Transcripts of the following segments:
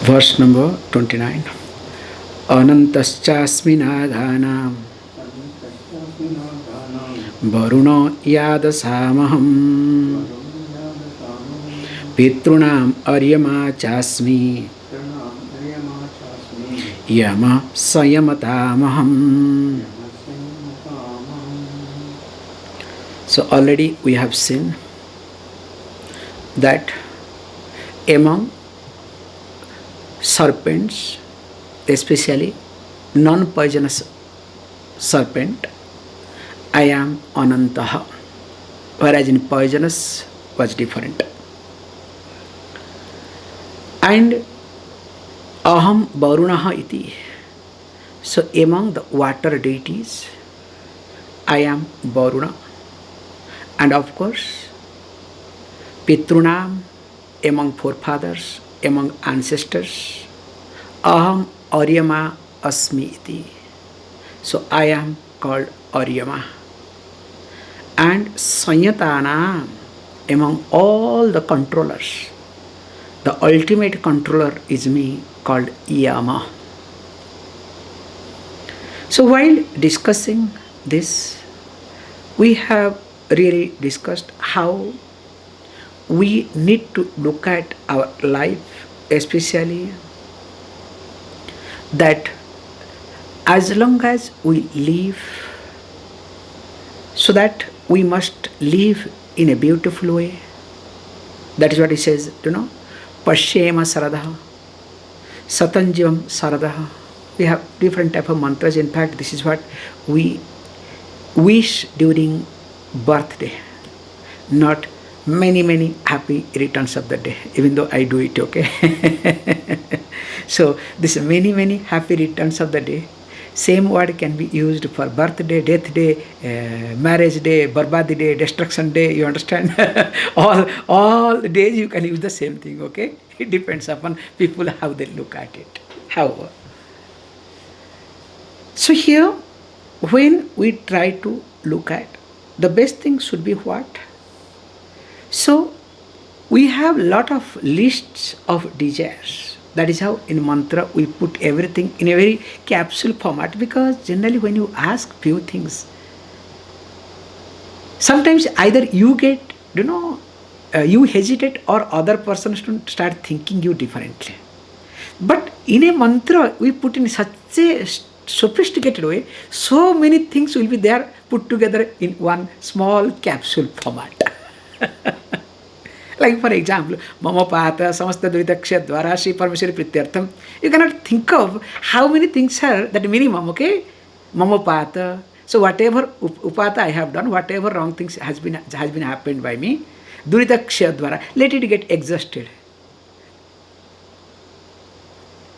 Verse number 29. Anantaschasminadhanam Varuna yadasamaham Pitrunam aryama chasmi Yama sayamatamaham. So already we have seen that among serpents, especially non-poisonous serpent, I am Anantaha, whereas in poisonous was different. And Aham Varunaha iti. So among the water deities, I am Varuna. And of course, Pitrunam, among forefathers, among ancestors, Aham Aryama Asmi iti. So I am called Aryama. And Sanyatana, among all the controllers, the ultimate controller is me, called Yama. So while discussing this, we have really discussed how we need to look at our life, especially that as long as we live, so that we must live in a beautiful way. That is what he says, Pashyema Saradaha, Satanjivam Saradaha. We have different type of mantras. In fact, this is what we wish during birthday, not many happy returns of the day, even though I do it, okay? So this many happy returns of the day, same word can be used for birthday, death day, marriage day, barbadi day, destruction day, you understand? all the days you can use the same thing, okay? It depends upon people how they look at it. However, so here when we try to look at, the best thing should be what? So we have lot of lists of desires. That is how in mantra we put everything in a very capsule format, because generally when you ask few things, sometimes either you get, you hesitate, or other persons start thinking you differently. But in a mantra we put in such a sophisticated way, so many things will be there put together in one small capsule format. Like for example, Mama Pata, Samasta Duridaksha Dwara, Shri Parameshwari Prityartham. You cannot think of how many things are that minimum, okay? Mama Pata. So whatever upata I have done, whatever wrong things has been happened by me, Duridaksha Dwara, let it get exhausted.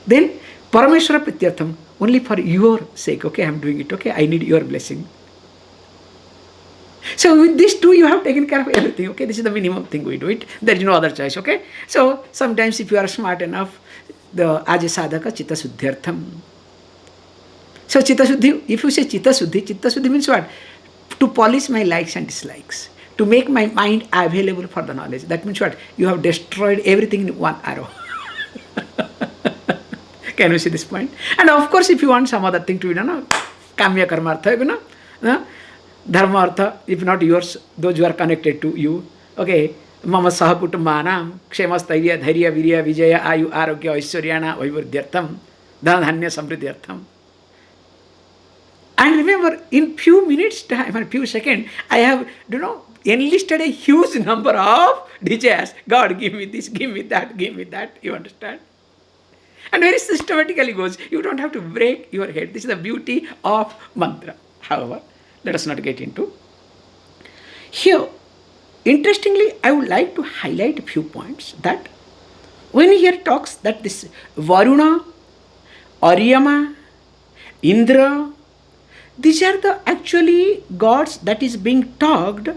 Then Parameshwara Prityartham, only for your sake, okay? I am doing it, okay? I need your blessing. So with these two, you have taken care of everything, okay? This is the minimum thing we do it. There is no other choice, okay? So sometimes if you are smart enough, the Aja Sadhaka Chitta Suddhyartham. So Chitta Suddhi, if you say Chitta Suddhi means what? To polish my likes and dislikes, to make my mind available for the knowledge. That means what? You have destroyed everything in one arrow. Can you see this point? And of course, if you want some other thing to be done, Kamya Karma Artha, Dharma Artha, if not yours, those who are connected to you, okay, Mama Sahakutumanam, Kshemasthaiya, Dhairya, Virya, Vijaya, Ayu, Arogya, Aishwaryana, Vaivurdhyartham, Dhananya Samriddhyartham. And remember, in few minutes time and few seconds, I have, enlisted a huge number of desires. God, give me this, give me that, you understand? And very systematically goes. You don't have to break your head. This is the beauty of mantra. However, let us not get into. Here, interestingly, I would like to highlight a few points that when here talks that this Varuna, Aryama, Indra, these are the actually gods that is being talked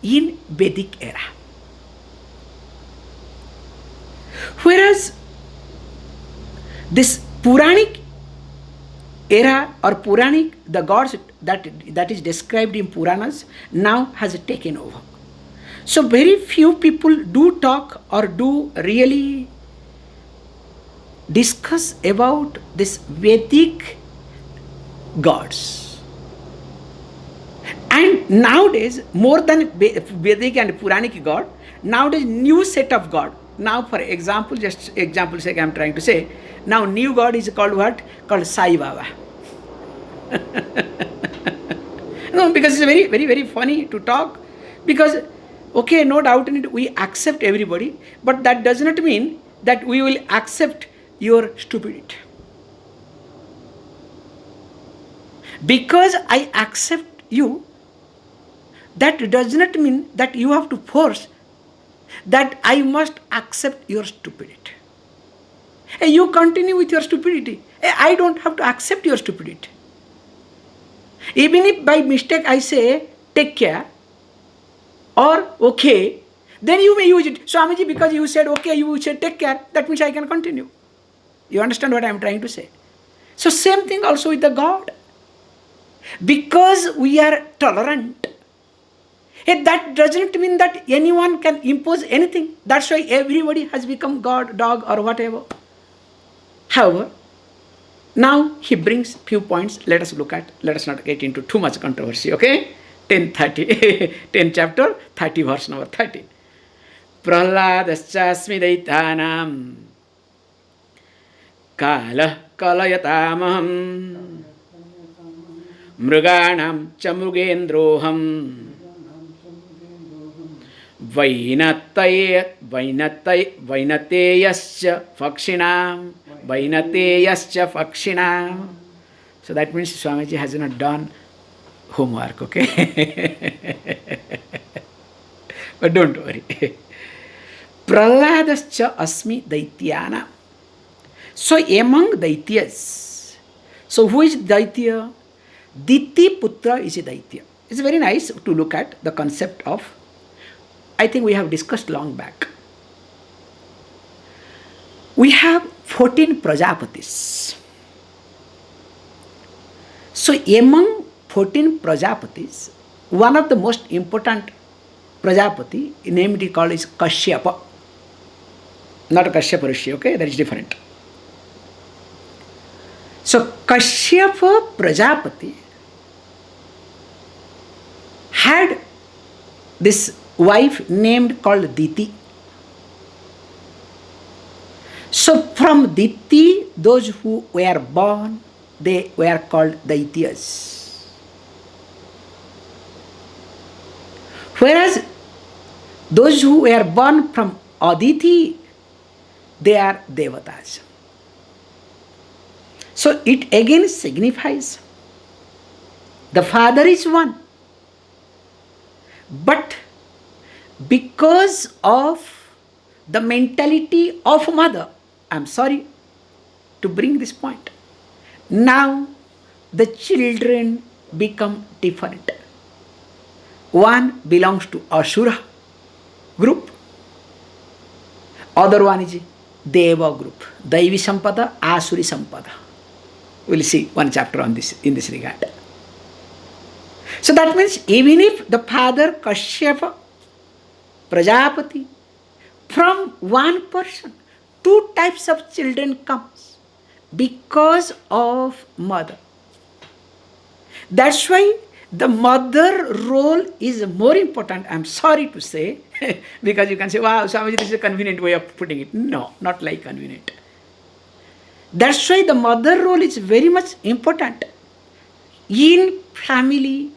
in Vedic era. Whereas this Puranic era or Puranic, the gods that is described in Puranas now has taken over. So very few people do talk or do really discuss about this Vedic gods. And nowadays, more than Vedic and Puranic god, nowadays new set of god. Now, for example, just example sake I am trying to say, now new god is called what? Called Sai Baba. No, because it's very, very, very funny to talk. Because, okay, no doubt in it, we accept everybody, but that does not mean that we will accept your stupidity. Because I accept you, that does not mean that you have to force that I must accept your stupidity. Hey, you continue with your stupidity. Hey, I don't have to accept your stupidity. Even if by mistake I say, take care, or okay, then you may use it. Swamiji, because you said okay, you said take care, that means I can continue. You understand what I am trying to say? So same thing also with the God. Because we are tolerant, that doesn't mean that anyone can impose anything. That's why everybody has become God, dog, or whatever. However, now he brings few points. Let us look at. Let us not get into too much controversy. Okay, 10 chapter 30 verse number 30. Prahladatchasmi daitanam kala kalayatamaham mruganam cha mrugendroham vainateyascha pakshinam. So that means Swamiji has not done homework, okay? But don't worry. Prahladascha asmi daityana. So among daityas, so who is daitya? Diti putra is a daitya. It's very nice to look at the concept of, I think we have discussed long back. We have 14 Prajapatis. So among 14 Prajapatis, one of the most important Prajapati, named called is Kashyapa. Not Kashyapa Rishi, okay? That is different. So Kashyapa Prajapati had this wife named called Diti. So from Diti, those who were born, they were called Daityas. Whereas those who were born from Aditi, they are Devatas. So it again signifies the father is one, but because of the mentality of mother, I'm sorry to bring this point, now the children become different. One belongs to Asura group, other one is Deva group, Daivi Sampada, Asuri Sampada. We'll see one chapter on this in this regard. So that means even if the father Kashyapa Prajapati, from one person, two types of children comes because of mother. That's why the mother role is more important, I'm sorry to say, because you can say, wow, Swamiji, this is a convenient way of putting it. No, not like convenient. That's why the mother role is very much important. In family,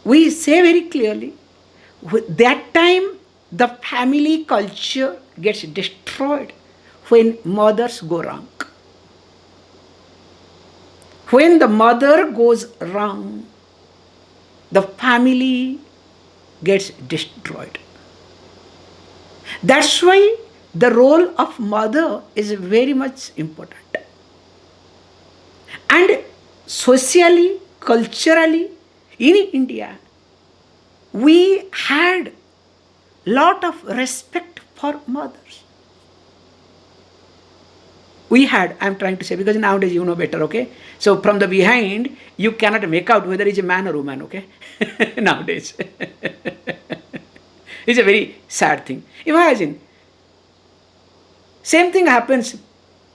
we say very clearly, that time the family culture gets destroyed when mothers go wrong. When the mother goes wrong, the family gets destroyed. That's why the role of mother is very much important. And socially, culturally, in India, we had lot of respect for mothers. We had, I'm trying to say, because nowadays you know better, okay? So from the behind, you cannot make out whether it's a man or woman, okay? Nowadays. It's a very sad thing. Imagine, Same thing happens.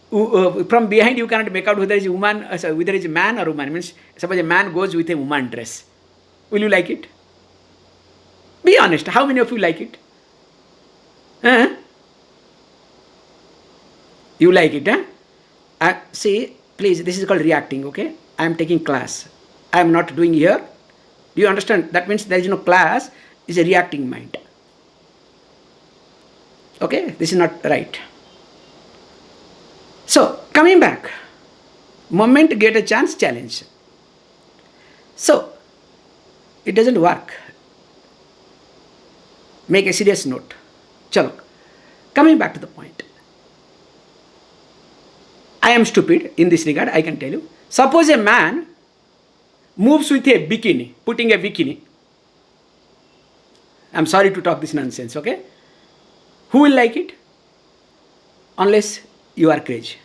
From behind you cannot make out whether it's a woman, whether it's a man or woman. Means suppose a man goes with a woman dress. Will you like it? Be honest. How many of you like it? Huh? You like it, huh? See, please, this is called reacting, okay? I am taking class. I am not doing here. Do you understand? That means there is no class. It's a reacting mind. Okay? This is not right. So, coming back. Moment get a chance, challenge. So, it doesn't work. Make a serious note. Chalo. Coming back to the point. I am stupid in this regard, I can tell you. Suppose a man moves with a bikini, putting a bikini. I'm sorry to talk this nonsense, okay? Who will like it? Unless you are crazy.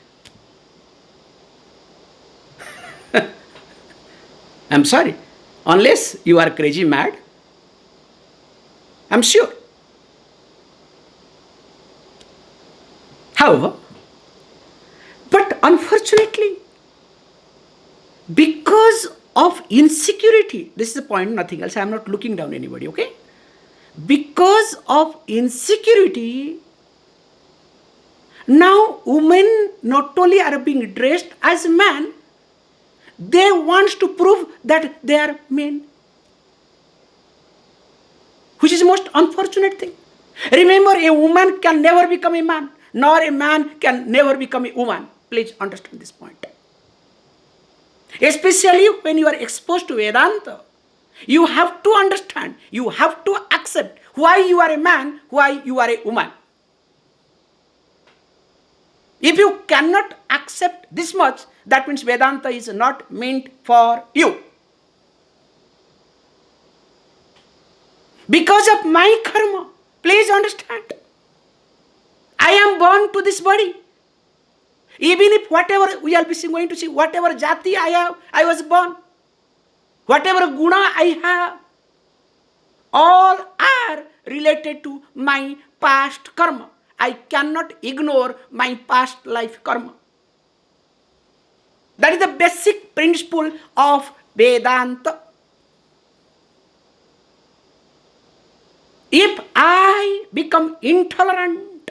I'm sorry. Unless you are crazy mad, I'm sure. However, but unfortunately, because of insecurity, this is the point, nothing else. I am not looking down anybody, okay? Because of insecurity, now women not only are being dressed as men, they want to prove that they are men. Which is the most unfortunate thing. Remember, a woman can never become a man, nor a man can never become a woman. Please understand this point. Especially when you are exposed to Vedanta, you have to understand, you have to accept why you are a man, why you are a woman. If you cannot accept this much, that means Vedanta is not meant for you. Because of my karma, please understand, I am born to this body. Even if whatever we are going to see, whatever jati I have, I was born. Whatever guna I have, all are related to my past karma. I cannot ignore my past life karma. That is the basic principle of Vedanta. If I become intolerant,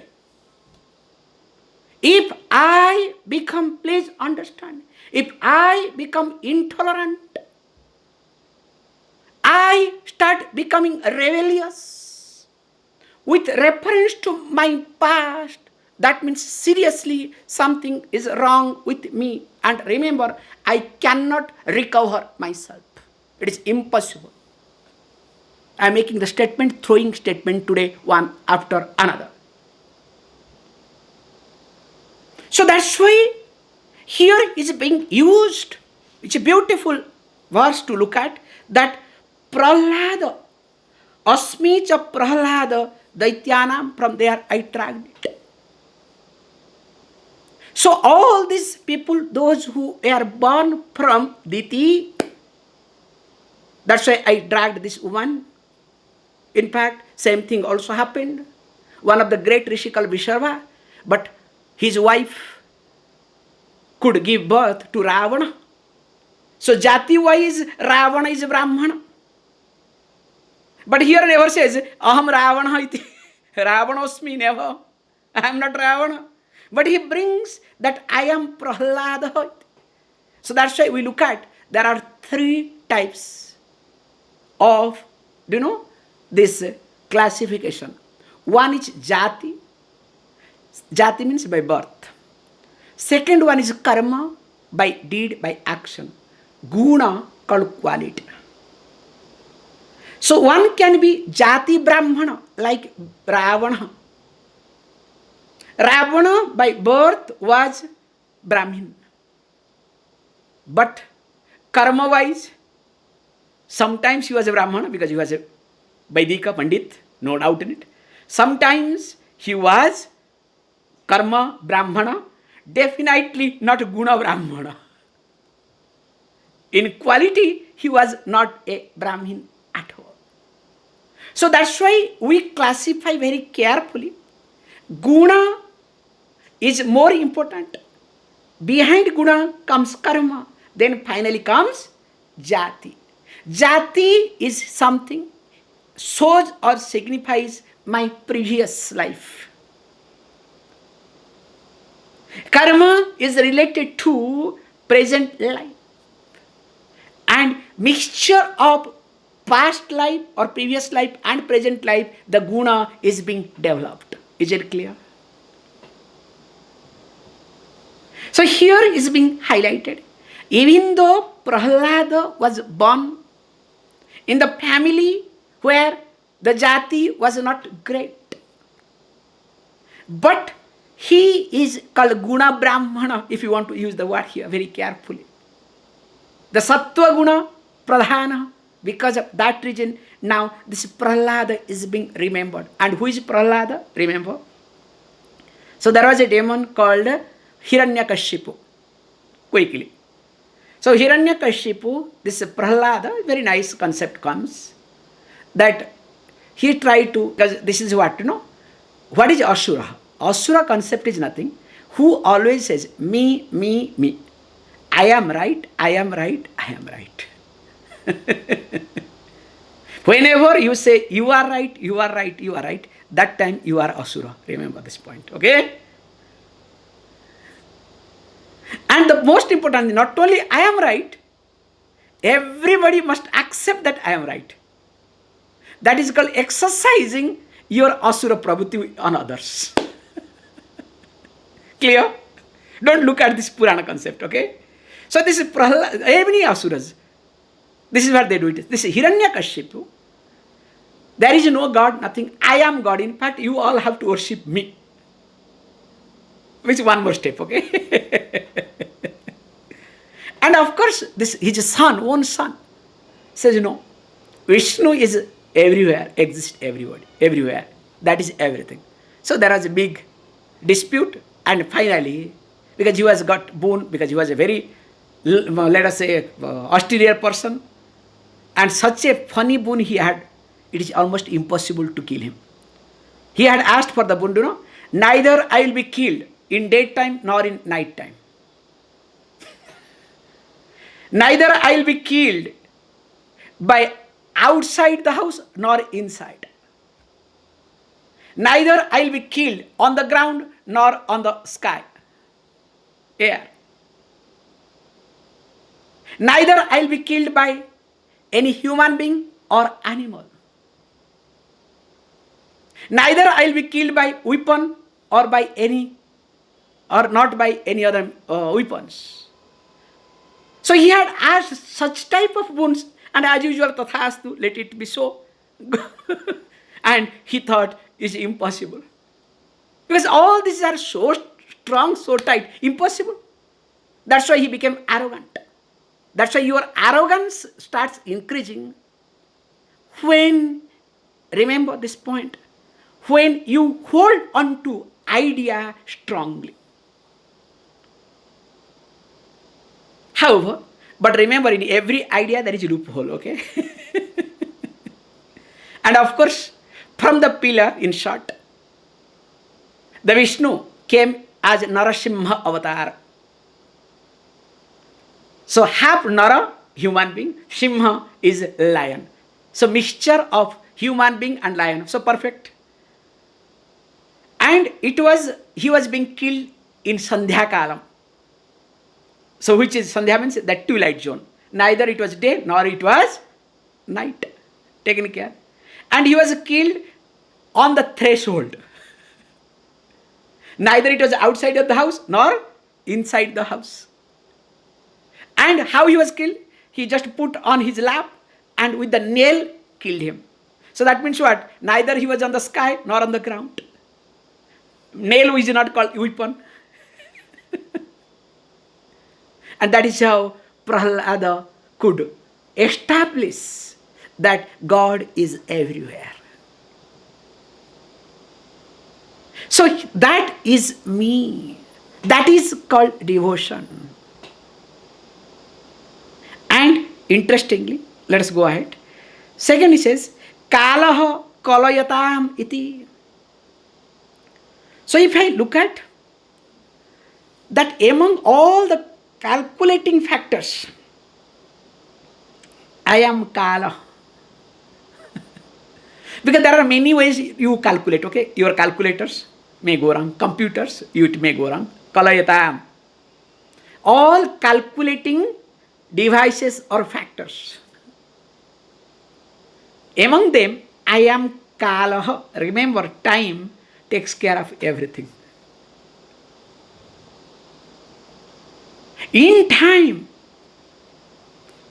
if I become, please understand, if I become intolerant, I start becoming rebellious with reference to my past, that means seriously something is wrong with me. And remember, I cannot recover myself. It is impossible. I am making the statement, throwing statement today, one after another. So that's why here is being used. It's a beautiful verse to look at, that Prahlada, Asmi cha Prahlada Daityanam, from there I tracked it. So all these people, those who are born from Diti, that's why I dragged this woman. In fact, same thing also happened. One of the great rishi called Vishvamitra, but his wife could give birth to Ravana. So jati-wise, Ravana is Brahmana. But here never says, Aham Ravana iti. Ravanosmi, never. I am not Ravana. But he brings that I am Prahlada. So that's why we look at, there are three types of, this classification. One is jati. Jati means by birth. Second one is karma, by deed, by action. Guna, called quality. So one can be jati brahmana, like Ravana. Ravana by birth was Brahmin. But karma wise, sometimes he was a Brahmana because he was a Vaidika Pandit, no doubt in it. Sometimes he was karma Brahmana, definitely not Guna Brahmana. In quality, he was not a Brahmin at all. So that's why we classify very carefully. Guna is more important. Behind guna comes karma. Then finally comes jati. Jati is something shows or signifies my previous life. Karma is related to present life. And mixture of past life or previous life and present life, the guna is being developed. Is it clear? So here is being highlighted. Even though Prahlada was born in the family where the jati was not great, but he is called guna brahmana, if you want to use the word here very carefully. The sattva guna pradhana, because of that reason now this Prahlada is being remembered. And who is Prahlada? Remember? So there was a demon called Hiranyakashipu. Quickly. So Hiranyakashipu, this Prahlada, very nice concept comes, that he tried to, because this is what, what is Asura? Asura concept is nothing. Who always says, me, me, me. I am right, I am right, I am right. Whenever you say, you are right, you are right, you are right, that time you are Asura. Remember this point, okay? And the most important, not only I am right, everybody must accept that I am right. That is called exercising your Asura Prabhuti on others. Clear? Don't look at this Purana concept, okay? So this is many Asuras. This is what they do it. This is Hiranyakashipu. There is no God, nothing. I am God. In fact, you all have to worship me. Which one more step, okay? And of course, this his son, own son, says, Vishnu is everywhere, exists everywhere. That is everything. So there was a big dispute, and finally, because he was got boon, because he was a very, let us say, austere person, and such a funny boon he had, it is almost impossible to kill him. He had asked for the boon, neither I will be killed in daytime nor in night time. Neither I will be killed by outside the house nor inside. Neither I will be killed on the ground nor on the sky, air. Neither I will be killed by any human being or animal. Neither I will be killed by weapon or by any, or not by any other weapons. So he had asked such type of boons, and as usual, tathastu, let it be so. And he thought, it's impossible. Because all these are so strong, so tight, impossible. That's why he became arrogant. That's why your arrogance starts increasing when, remember this point, when you hold on to idea strongly. However, but remember, in every idea there is a loophole, okay? And of course, from the pillar, in short, the Vishnu came as Narasimha avatar. So half Nara, human being, Simha is lion. So mixture of human being and lion. So perfect. And he was being killed in Sandhya Kalam. So which is, Sandhya means that twilight zone. Neither it was day nor it was night. Taken care. And he was killed on the threshold. Neither it was outside of the house nor inside the house. And how he was killed? He just put on his lap and with the nail killed him. So that means what? Neither he was on the sky nor on the ground. Nail is not called weapon. And that is how Prahlada could establish that God is everywhere. So that is me. That is called devotion. And interestingly, let us go ahead. Second, he says, Kalaha kalayatam iti. So if I look at that among all the calculating factors, I am Kala. Because there are many ways you calculate, okay? Your calculators may go wrong, computers, it may go wrong. Kalayatam. All calculating devices or factors. Among them, I am Kalaha. Remember, time takes care of everything. In time,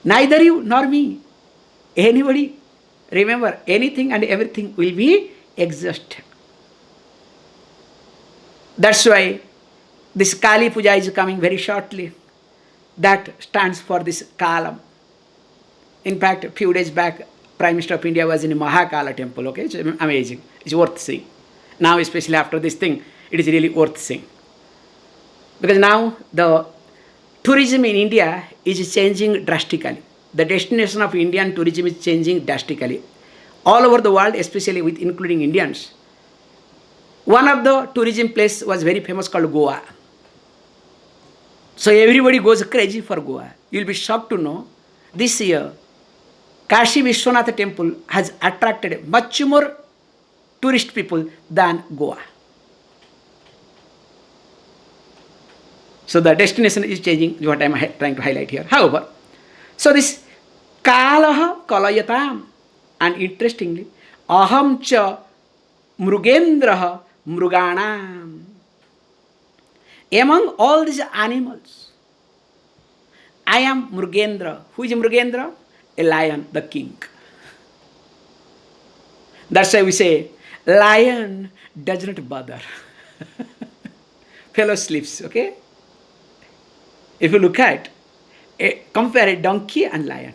neither you nor me, anybody, remember, anything and everything will be exhausted. That's why this Kali Puja is coming very shortly. That stands for this Kalam. In fact, a few days back, Prime Minister of India was in a Mahakala temple, okay? It's amazing. It's worth seeing. Now, especially after this thing, it is really worth seeing. Because now the tourism in India is changing drastically. The destination of Indian tourism is changing drastically. All over the world, especially with including Indians. One of the tourism places was very famous called Goa. So everybody goes crazy for Goa. You'll be shocked to know this year Kashi Vishwamitra temple has attracted much more tourist people than Goa. So the destination is changing, what I am trying to highlight here. However, so this Kalaha Kalayatam, and interestingly, Aham cha Mrugendraha Mruganam. Among all these animals, I am Mrugendra. Who is Mrugendra? A lion, the king. That's why we say, lion does not bother. Fellow sleeps, okay? If you look at, compare a donkey and lion.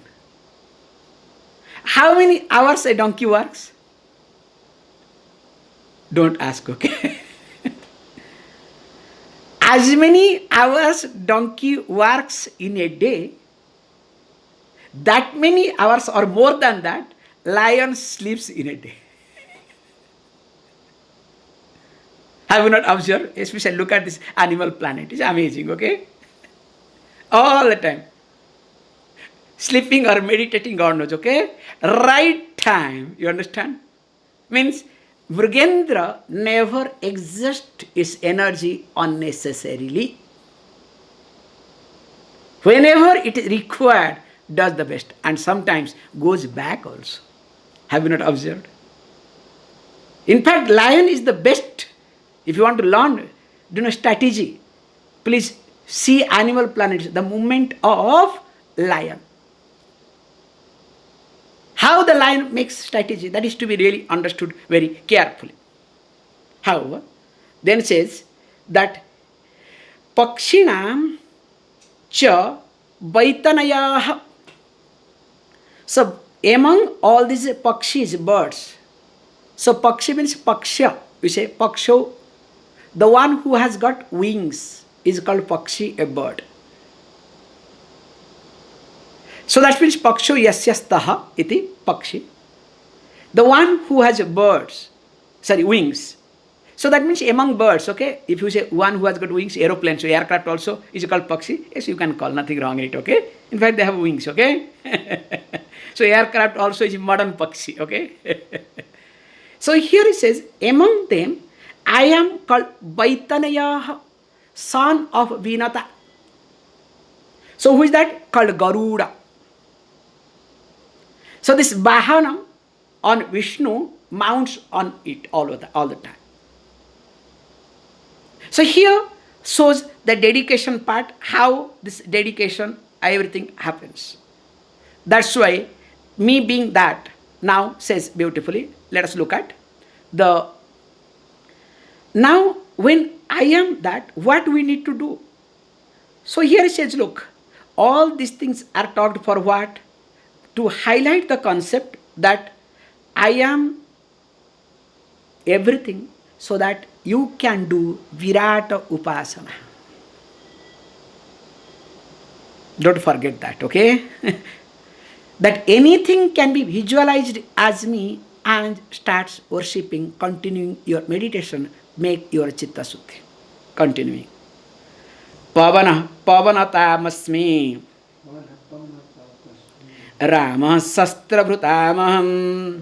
How many hours a donkey works? Don't ask, okay? As many hours donkey works in a day, that many hours or more than that, lion sleeps in a day. Have you not observed? Especially look at this animal planet. It's amazing, okay? All the time. Sleeping or meditating, God knows, okay? Right time, you understand? Means Mrugendra never exhausts its energy unnecessarily. Whenever it is required, does the best, and sometimes goes back also. Have you not observed? In fact, lion is the best. If you want to learn, strategy, please see Animal Planet, the movement of lion. How the lion makes strategy, that is to be really understood very carefully. However, then it says that Pakshinam cha Vaitanayah. So, among all these Pakshis, birds, so Pakshi means Paksha. We say Paksho. The one who has got wings is called Pakshi, a bird. So that means Paksho yasyastaha iti Pakshi. The one who has wings. So that means among birds, okay? If you say one who has got wings, aeroplane, so aircraft also is called Pakshi. Yes, you can call, nothing wrong in it, okay? In fact, they have wings, okay? So aircraft also is modern Pakshi, okay? So here it says, among them, I am called Vaitanayah, son of Vinata. So who is that? Called Garuda. So this Vahana on Vishnu mounts on it all the time. So here shows the dedication part, how this dedication, everything happens. That's why me being that now says beautifully, let us look at the, now when I am that, what we need to do? So here it says, look, all these things are talked for what? To highlight the concept that I am everything, so that you can do Virata Upasana. Don't forget that, okay? That anything can be visualized as me and starts worshipping, continuing your meditation, make your Chitta Suddhi. Continuing. Pavana Pavanatamasmi Rama Sastrabhutamaham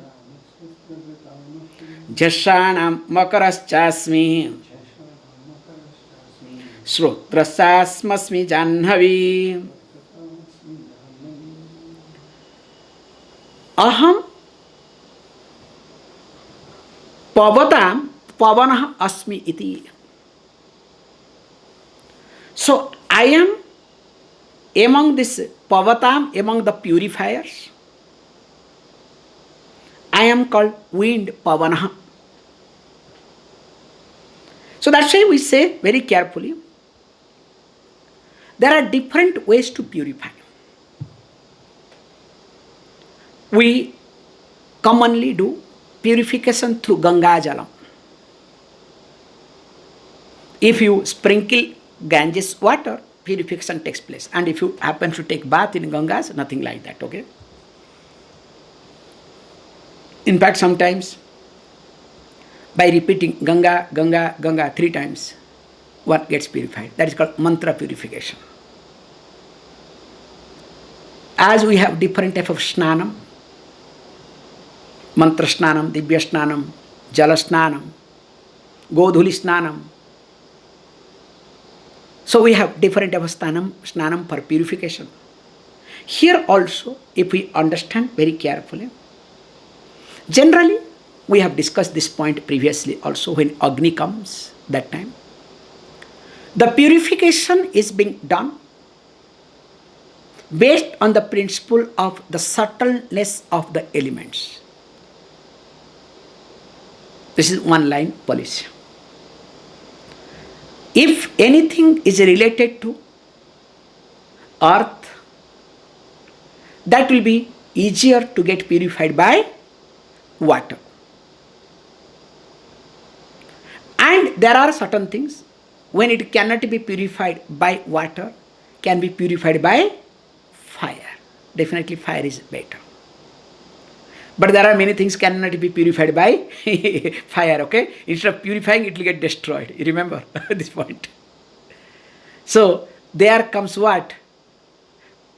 Jashanam Makaraschasmi Shrotrasasmasmi Janhavi Aham Pavatam Pavanah Asmi Iti. So I am among this Pavatam, among the purifiers. I am called wind Pavanah. So that's why we say very carefully, there are different ways to purify. We commonly do purification through Ganga Jalam. If you sprinkle Ganges water, purification takes place. And if you happen to take bath in Gangas, nothing like that, okay? In fact, sometimes by repeating Ganga, Ganga, Ganga 3 times, one gets purified. That is called mantra purification. As we have different type of snanam, mantra snanam, divya snanam, jala snanam, godhuli snanam. So we have different type of snanam for purification. Here also, if we understand very carefully, generally we have discussed this point previously also when Agni comes that time. The purification is being done based on the principle of the subtleness of the elements. This is one line policy. If anything is related to earth, that will be easier to get purified by water. And there are certain things, when it cannot be purified by water, can be purified by fire. Definitely fire is better. But there are many things cannot be purified by fire, okay? Instead of purifying, it will get destroyed. You remember this point. So, there comes what?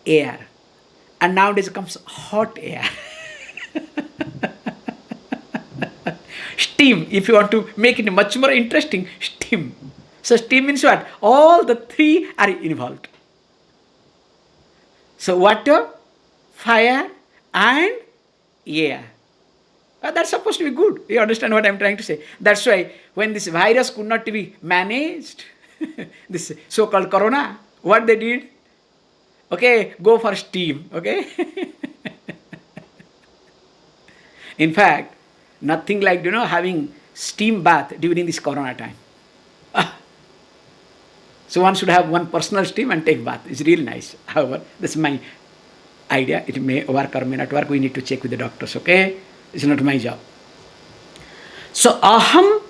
Air. And nowadays comes hot air. Steam. If you want to make it much more interesting, steam. So, steam means what? All the 3 are involved. So, water, fire, and air. That's supposed to be good. You understand what I'm trying to say? That's why when this virus could not be managed, this so-called corona, what they did? Okay, go for steam. Okay. In fact, nothing like having steam bath during this corona time. So one should have one personal steam and take bath. It's really nice. However, that's my idea. It may work or may not work. We need to check with the doctors, okay? It's not my job. So, aham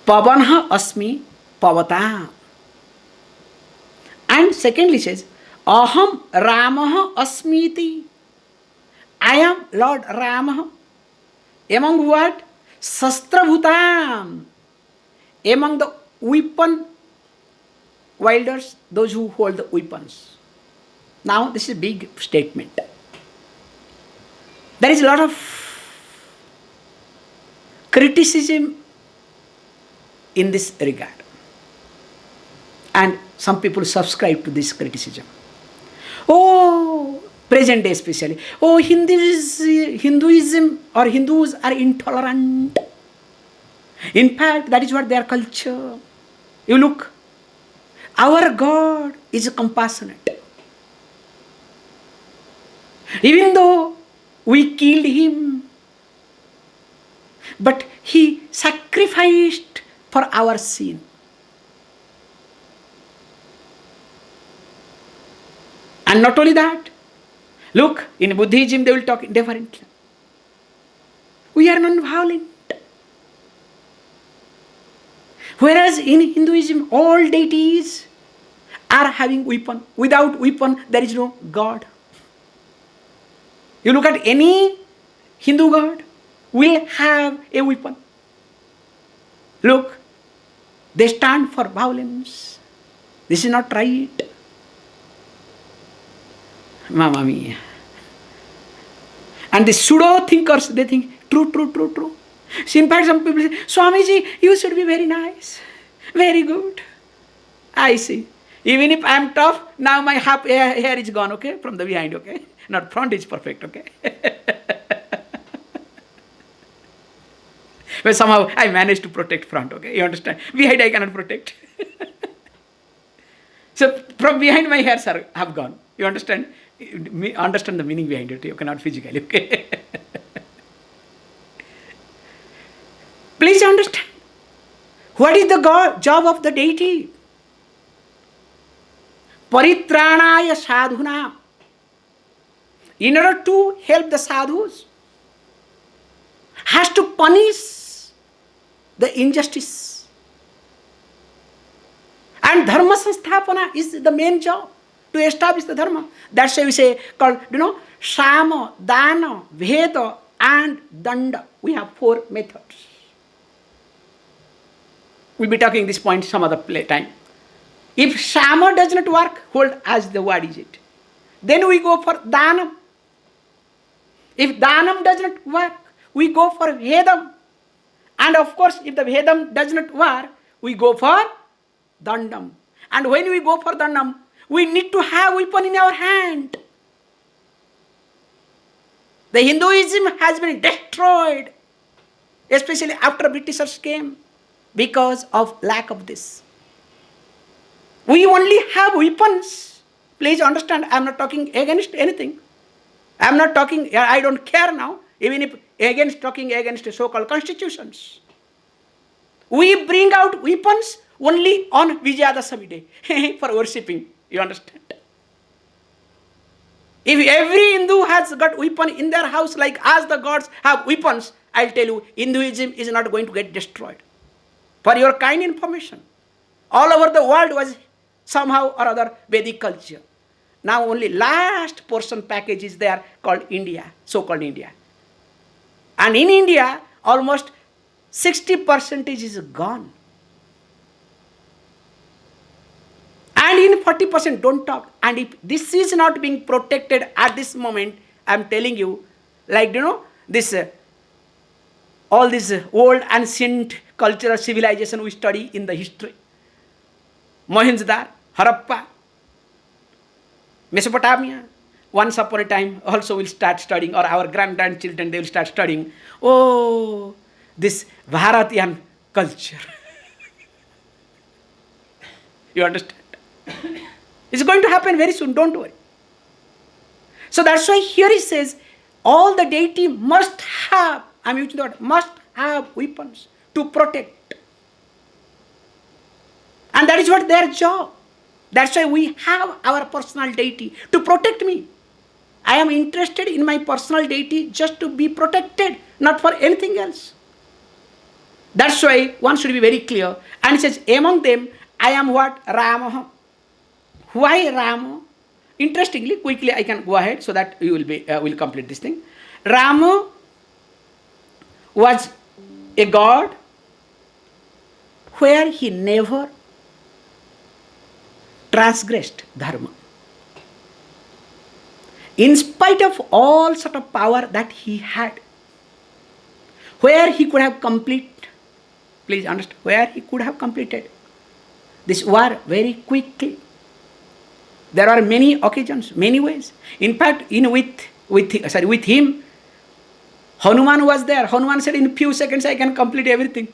pavanha asmi pavata. And secondly says, aham ramaha asmiti. I am Lord Rama. Among what? Sastrabhutam. Among the weapon wielders, those who hold the weapons. Now, this is a big statement. There is a lot of criticism in this regard. And some people subscribe to this criticism. Oh, present day especially. Oh, Hinduism or Hindus are intolerant. In fact, that is what their culture. You look, our God is compassionate. Even though we killed him, but he sacrificed for our sin. And not only that, look, in Buddhism they will talk differently. We are non-violent. Whereas in Hinduism, all deities are having weapon. Without weapon, there is no God. You look at any Hindu god, will have a weapon. Look, they stand for violence. This is not right. Mamma mia. And the pseudo thinkers, they think true, true, true, true. So in fact, some people say, Swamiji, you should be very nice, very good. I see. Even if I am tough, now my half hair is gone, okay, from the behind, okay. Not front is perfect, okay. But somehow I managed to protect front, okay. You understand? Behind I cannot protect. So from behind my hairs have gone. You understand? Understand the meaning behind it. You cannot physically, okay. Please understand. What is the job of the deity? Paritranaya sadhuna. In order to help the sadhus, has to punish the injustice. And dharma sanstapana is the main job, to establish the dharma. That's why we say, called, Shama, Dana, Veda and Danda. We have 4 methods. We'll be talking this point some other time. If Shama does not work, hold as the word is it. Then we go for Danam. If Danam does not work, we go for Vedam. And of course, if the Vedam does not work, we go for Dandam. And when we go for Dandam, we need to have weapon in our hand. The Hinduism has been destroyed, especially after Britishers came, because of lack of this. We only have weapons. Please understand, I am not talking against anything. I am not talking, I don't care now, even if talking against so-called constitutions. We bring out weapons only on Vijayadashami day for worshipping. You understand? If every Hindu has got weapon in their house like as the gods have weapons, I'll tell you, Hinduism is not going to get destroyed. For your kind information, all over the world was somehow or other Vedic culture. Now only last portion package is there called India, so-called India. And in India, almost 60% is gone. And in 40% don't talk. And if this is not being protected at this moment, I'm telling you, like, this all this old ancient cultural civilization we study in the history. Mohenjo-daro, Harappa, Mesopotamia. Once upon a time also we'll start studying, or our grandchildren, they will start studying, oh, this Bharatian culture. You understand? It's going to happen very soon, don't worry. So that's why here he says, all the deity must have, I'm using the word, must have weapons to protect. And that is what their job. That's why we have our personal deity to protect me. I am interested in my personal deity just to be protected, not for anything else. That's why one should be very clear. And he says, among them, I am what? Rama. Why Rama? Interestingly, quickly I can go ahead so that you will complete this thing. Rama was a god where he never transgressed dharma. In spite of all sort of power that he had, where he could have please understand, where he could have completed this war very quickly. There are many occasions, many ways. In fact, with him, Hanuman was there. Hanuman said, in a few seconds I can complete everything.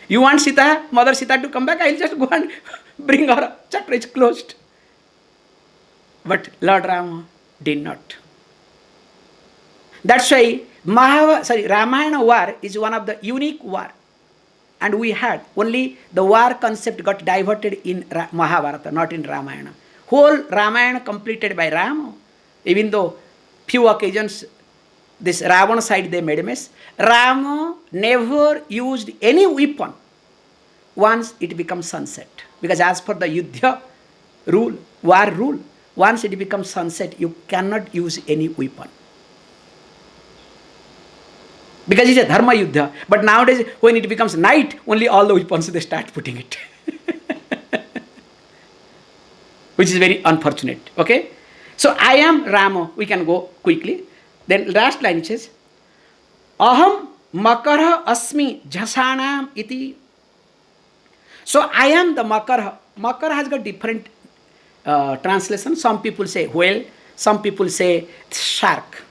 You want Sita, Mother Sita to come back? I'll just go and bring her. Chapter is closed. But Lord Rama did not. That's why Ramayana war is one of the unique war. And we had only the war concept got diverted in Mahabharata, not in Ramayana. Whole Ramayana completed by Rama, even though few occasions this Ravana side they made a mess. Rama never used any weapon once it becomes sunset. Because as per the Yuddha rule, war rule, once it becomes sunset, you cannot use any weapon. Because it's a dharma yuddha. But nowadays, when it becomes night, only all the weapons they start putting it. which is very unfortunate. Okay? So I am Rama. We can go quickly. Then last line it says, Aham Makara Asmi Jhasanam iti. So I am the Makara. Makara has got different translation. Some people say whale, some people say shark.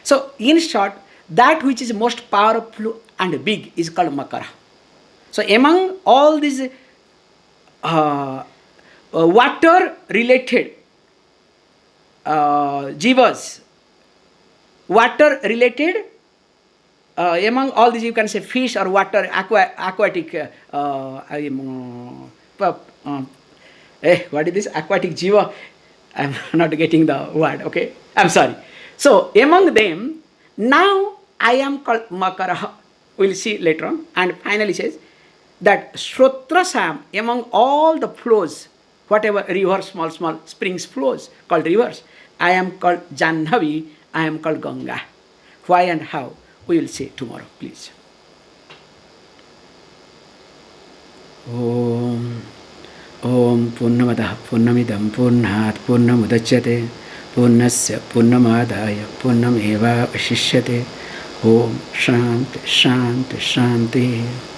So in short, that which is most powerful and big is called Makara. So among all these water related jivas, water related, among all these you can say fish or water, aquatic, what is this aquatic jiva? I'm not getting the word, okay? I'm sorry. So among them, now I am called Makara. We'll see later on. And finally says that Shrotrasam, among all the flows, whatever river, small springs flows, called rivers, I am called Janhavi, I am called Ganga. Why and how? We will see tomorrow, please. Om Purnamadah Purnamidam Purnat Purnamudachyate Purnasya Purnamadaya Purnameva Ashishyate. Om Shanti Shanti Shanti.